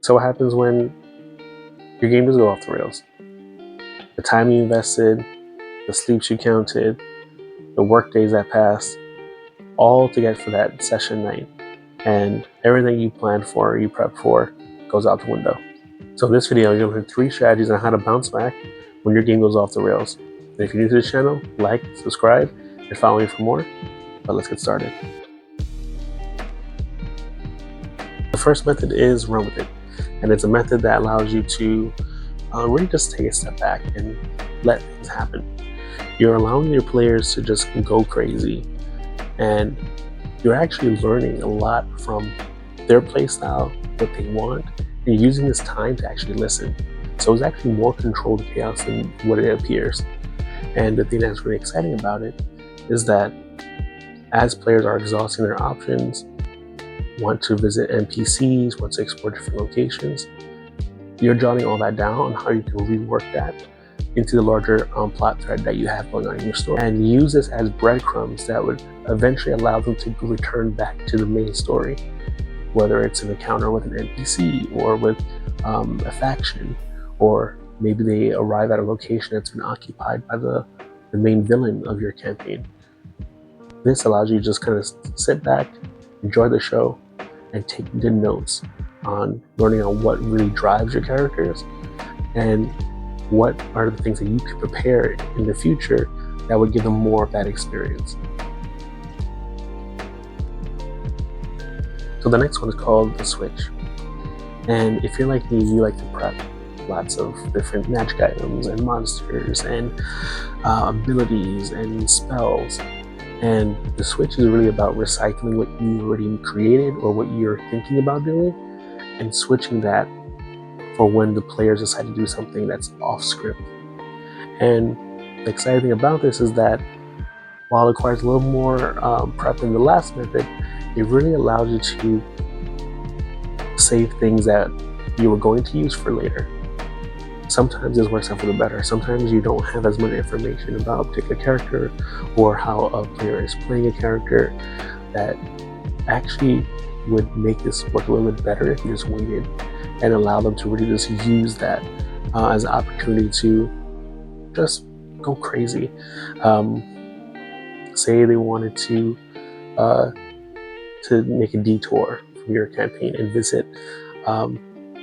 So what happens when your game does go off the rails? The time you invested, the sleeps you counted, the work days that passed, all to get for that session night, and everything you planned for, you prepped for, goes out the window. So in this video, you're going to learn 3 strategies on how to bounce back when your game goes off the rails. And if you're new to this channel, like, subscribe, and follow me for more. But let's get started. The first method is Run With It. And it's a method that allows you to really just take a step back and let things happen. You're allowing your players to just go crazy, and you're actually learning a lot from their playstyle, what they want, and you're using this time to actually listen. So it's actually more controlled chaos than what it appears. And the thing that's really exciting about it is that as players are exhausting their options, want to visit NPCs, want to explore different locations, you're jotting all that down on how you can rework that into the larger plot thread that you have going on in your story, and use this as breadcrumbs that would eventually allow them to return back to the main story, whether it's an encounter with an NPC or with a faction, or maybe they arrive at a location that's been occupied by the main villain of your campaign. This allows you to just kind of sit back, enjoy the show, and take good notes on learning on what really drives your characters and what are the things that you can prepare in the future that would give them more of that experience. So the next one is called the switch. And if you're like me, you like to prep lots of different magic items and monsters and abilities and spells. And the switch is really about recycling what you already created or what you're thinking about doing and switching that for when the players decide to do something that's off script. And the exciting thing about this is that while it requires a little more prep than the last method, it really allows you to save things that you were going to use for later. Sometimes this works out for the better. Sometimes you don't have as much information about a particular character or how a player is playing a character that actually would make this work a little bit better if you just waited and allow them to really just use that as an opportunity to just go crazy. Say they wanted to make a detour from your campaign and visit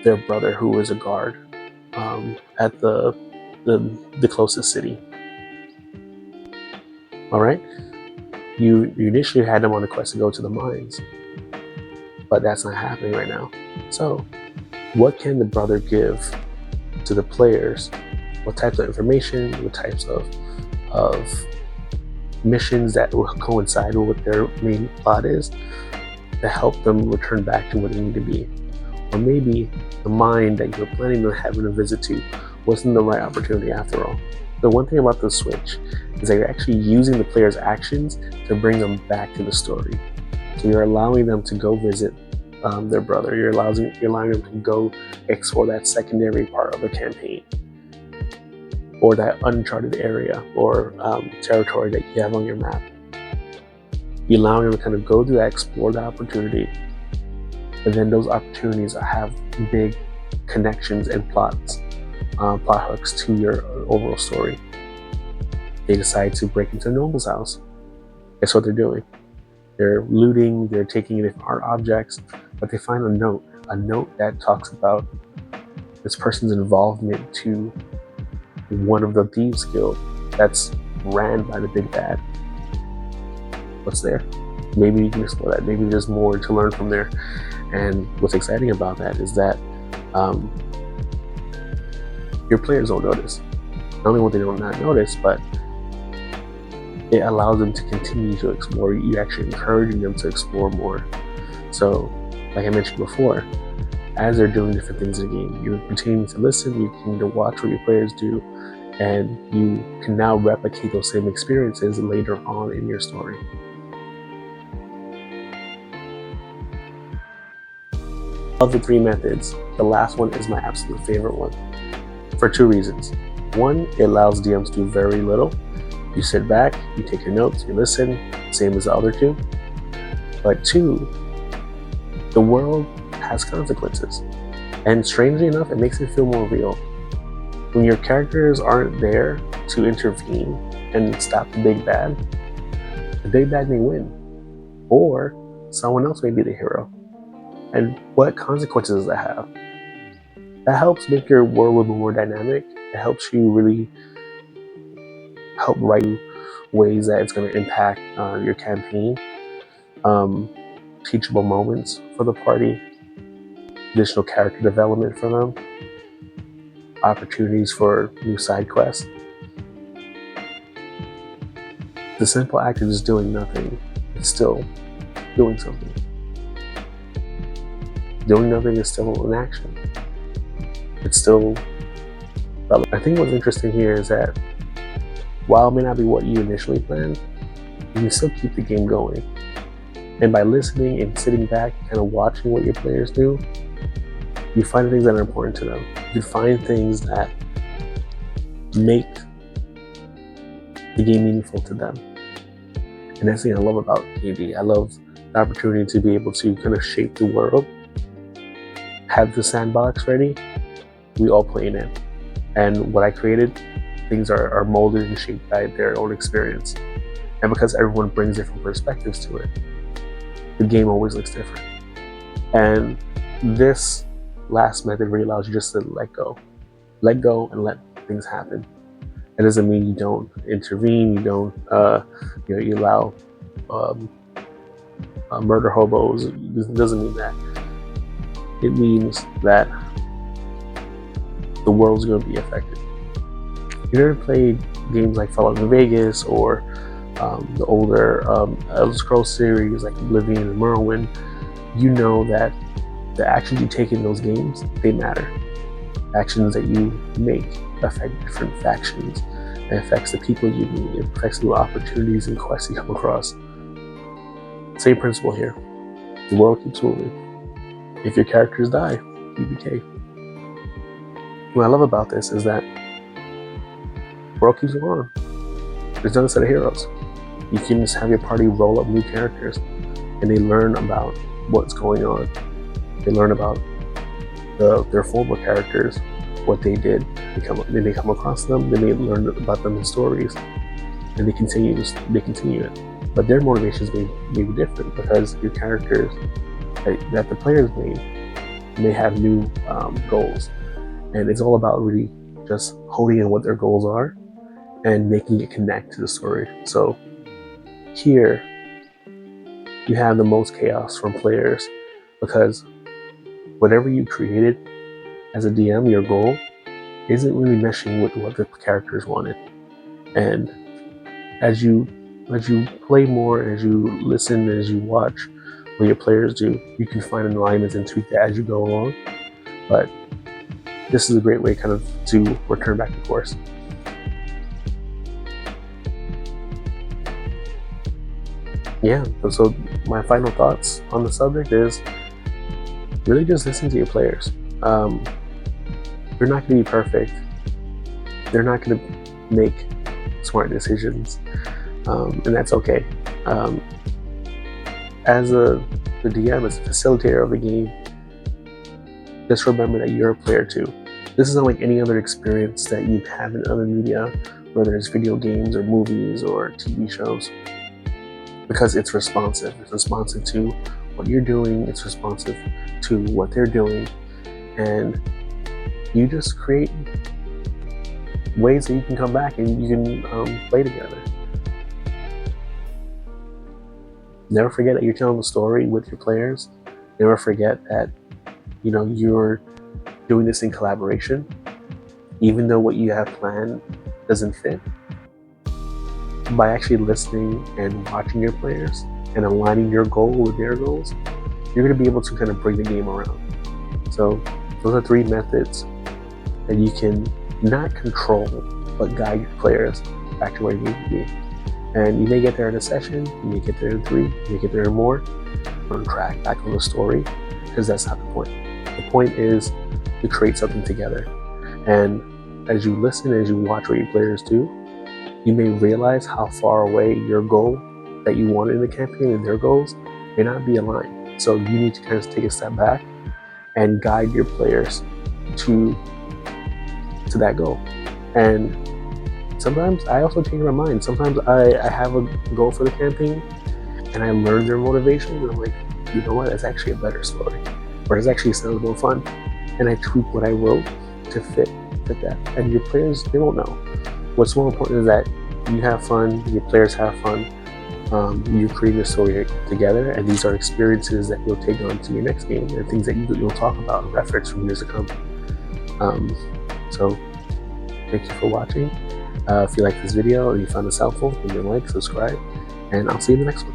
their brother who was a guard at the closest city. All right, you initially had them on a quest to go to the mines, but that's not happening right now. So what can the brother give to the players? What types of information, what types of missions that will coincide with what their main plot is to help them return back to what they need to be? Or maybe the mine that you're planning on having a visit to wasn't the right opportunity after all. The one thing about the switch is that you're actually using the player's actions to bring them back to the story. So you're allowing them to go visit their brother. You're allowing them to go explore that secondary part of the campaign, or that uncharted area or territory that you have on your map. You're allowing them to kind of go through that, explore the opportunity, and then those opportunities have big connections and plot hooks to your overall story. They decide to break into a noble's house. Guess what they're doing? They're looting, they're taking different art objects, but they find a note that talks about this person's involvement to one of the thieves guild that's ran by the big bad. What's there? Maybe you can explore that. Maybe there's more to learn from there. And what's exciting about that is that your players don't notice. Not only will they not notice, but it allows them to continue to explore. You're actually encouraging them to explore more. So, like I mentioned before, as they're doing different things in the game, you're continuing to listen, you continue to watch what your players do, and you can now replicate those same experiences later on in your story. Of the 3 methods, the last one is my absolute favorite one for 2 reasons. One, it allows DMs to do very little. You sit back, you take your notes, you listen, same as the other 2. But 2, the world has consequences. And strangely enough, it makes it feel more real. When your characters aren't there to intervene and stop the big bad may win. Or someone else may be the hero. And what consequences does that have? That helps make your world a little more dynamic. It helps you really help write ways that it's going to impact your campaign. Teachable moments for the party, additional character development for them, opportunities for new side quests. The simple act of just doing nothing is still doing something. Doing nothing is still an action. It's still relevant. I think what's interesting here is that while it may not be what you initially planned, you can still keep the game going. And by listening and sitting back, kind of watching what your players do, you find things that are important to them. You find things that make the game meaningful to them. And that's the thing I love about D&D. I love the opportunity to be able to kind of shape the world, have the sandbox ready, we all play in it. And what I created, things are molded and shaped by their own experience. And because everyone brings different perspectives to it, the game always looks different. And this last method really allows you just to let go and let things happen. It doesn't mean you don't intervene, you don't, you allow murder hobos. It doesn't mean that. It means that the world's going to be affected. You ever played games like Fallout New Vegas or the older Elder Scrolls series like Oblivion and Morrowind? You know that the actions you take in those games, they matter. Actions that you make affect different factions. It affects the people you meet. It affects the opportunities and quests you come across. Same principle here. The world keeps moving. If your characters die, you decay. What I love about this is that the world keeps going on. There's another set of heroes. You can just have your party roll up new characters and they learn about what's going on. They learn about their former characters, what they did. They may come across them, they may learn about them in stories, and they continue it. But their motivations may be different because your characters that the players may have new goals. And it's all about really just honing in what their goals are and making it connect to the story. So here, you have the most chaos from players because whatever you created as a DM, your goal, isn't really meshing with what the characters wanted. And as you play more, as you listen, as you watch what your players do, you can find alignments and tweak that as you go along. But this is a great way kind of to return back to course. Yeah, so my final thoughts on the subject is really just listen to your players. They're not going to be perfect. They're not going to make smart decisions, and that's okay. As the DM, as a facilitator of the game, just remember that you're a player too. This is unlike any other experience that you have in other media, whether it's video games or movies or TV shows, because it's responsive. It's responsive to what you're doing. It's responsive to what they're doing. And you just create ways that you can come back and you can play together. Never forget that you're telling the story with your players. Never forget that you're doing this in collaboration, even though what you have planned doesn't fit. By actually listening and watching your players and aligning your goal with their goals, you're going to be able to kind of bring the game around. So those are 3 methods that you can not control, but guide your players back to where you need to be. And you may get there in a session, you may get there in 3, you may get there in more, on track, back on the story, because that's not the point. The point is to create something together. And as you listen, as you watch what your players do, you may realize how far away your goal that you wanted in the campaign and their goals may not be aligned. So you need to kind of take a step back and guide your players to that goal. And sometimes I also change my mind. Sometimes I have a goal for the campaign and I learn their motivations, and I'm like, you know what, that's actually a better story, or it actually sounds more fun, and I tweak what I wrote to fit that. And your players, they won't know. What's more important is that you have fun, your players have fun, you're creating a story together, and these are experiences that you'll take on to your next game, and things that you'll talk about and reference from years to come. So thank you for watching. If you like this video or you found this helpful, give me a like, subscribe, and I'll see you in the next one.